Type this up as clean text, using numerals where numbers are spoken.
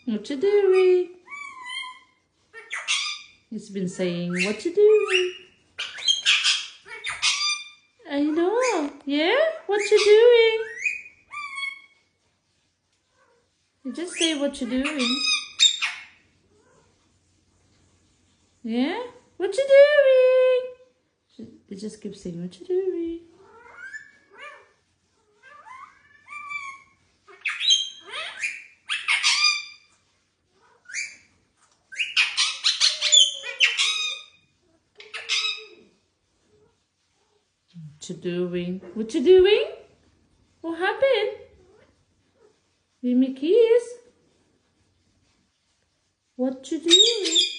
What you doing? He's been saying, what you doing? I know. Yeah? What you doing? You just say what you're doing. Yeah? What you doing? You just keep saying, what you doing? What you doing? What you doing? What happened? Give me a kiss. What you doing?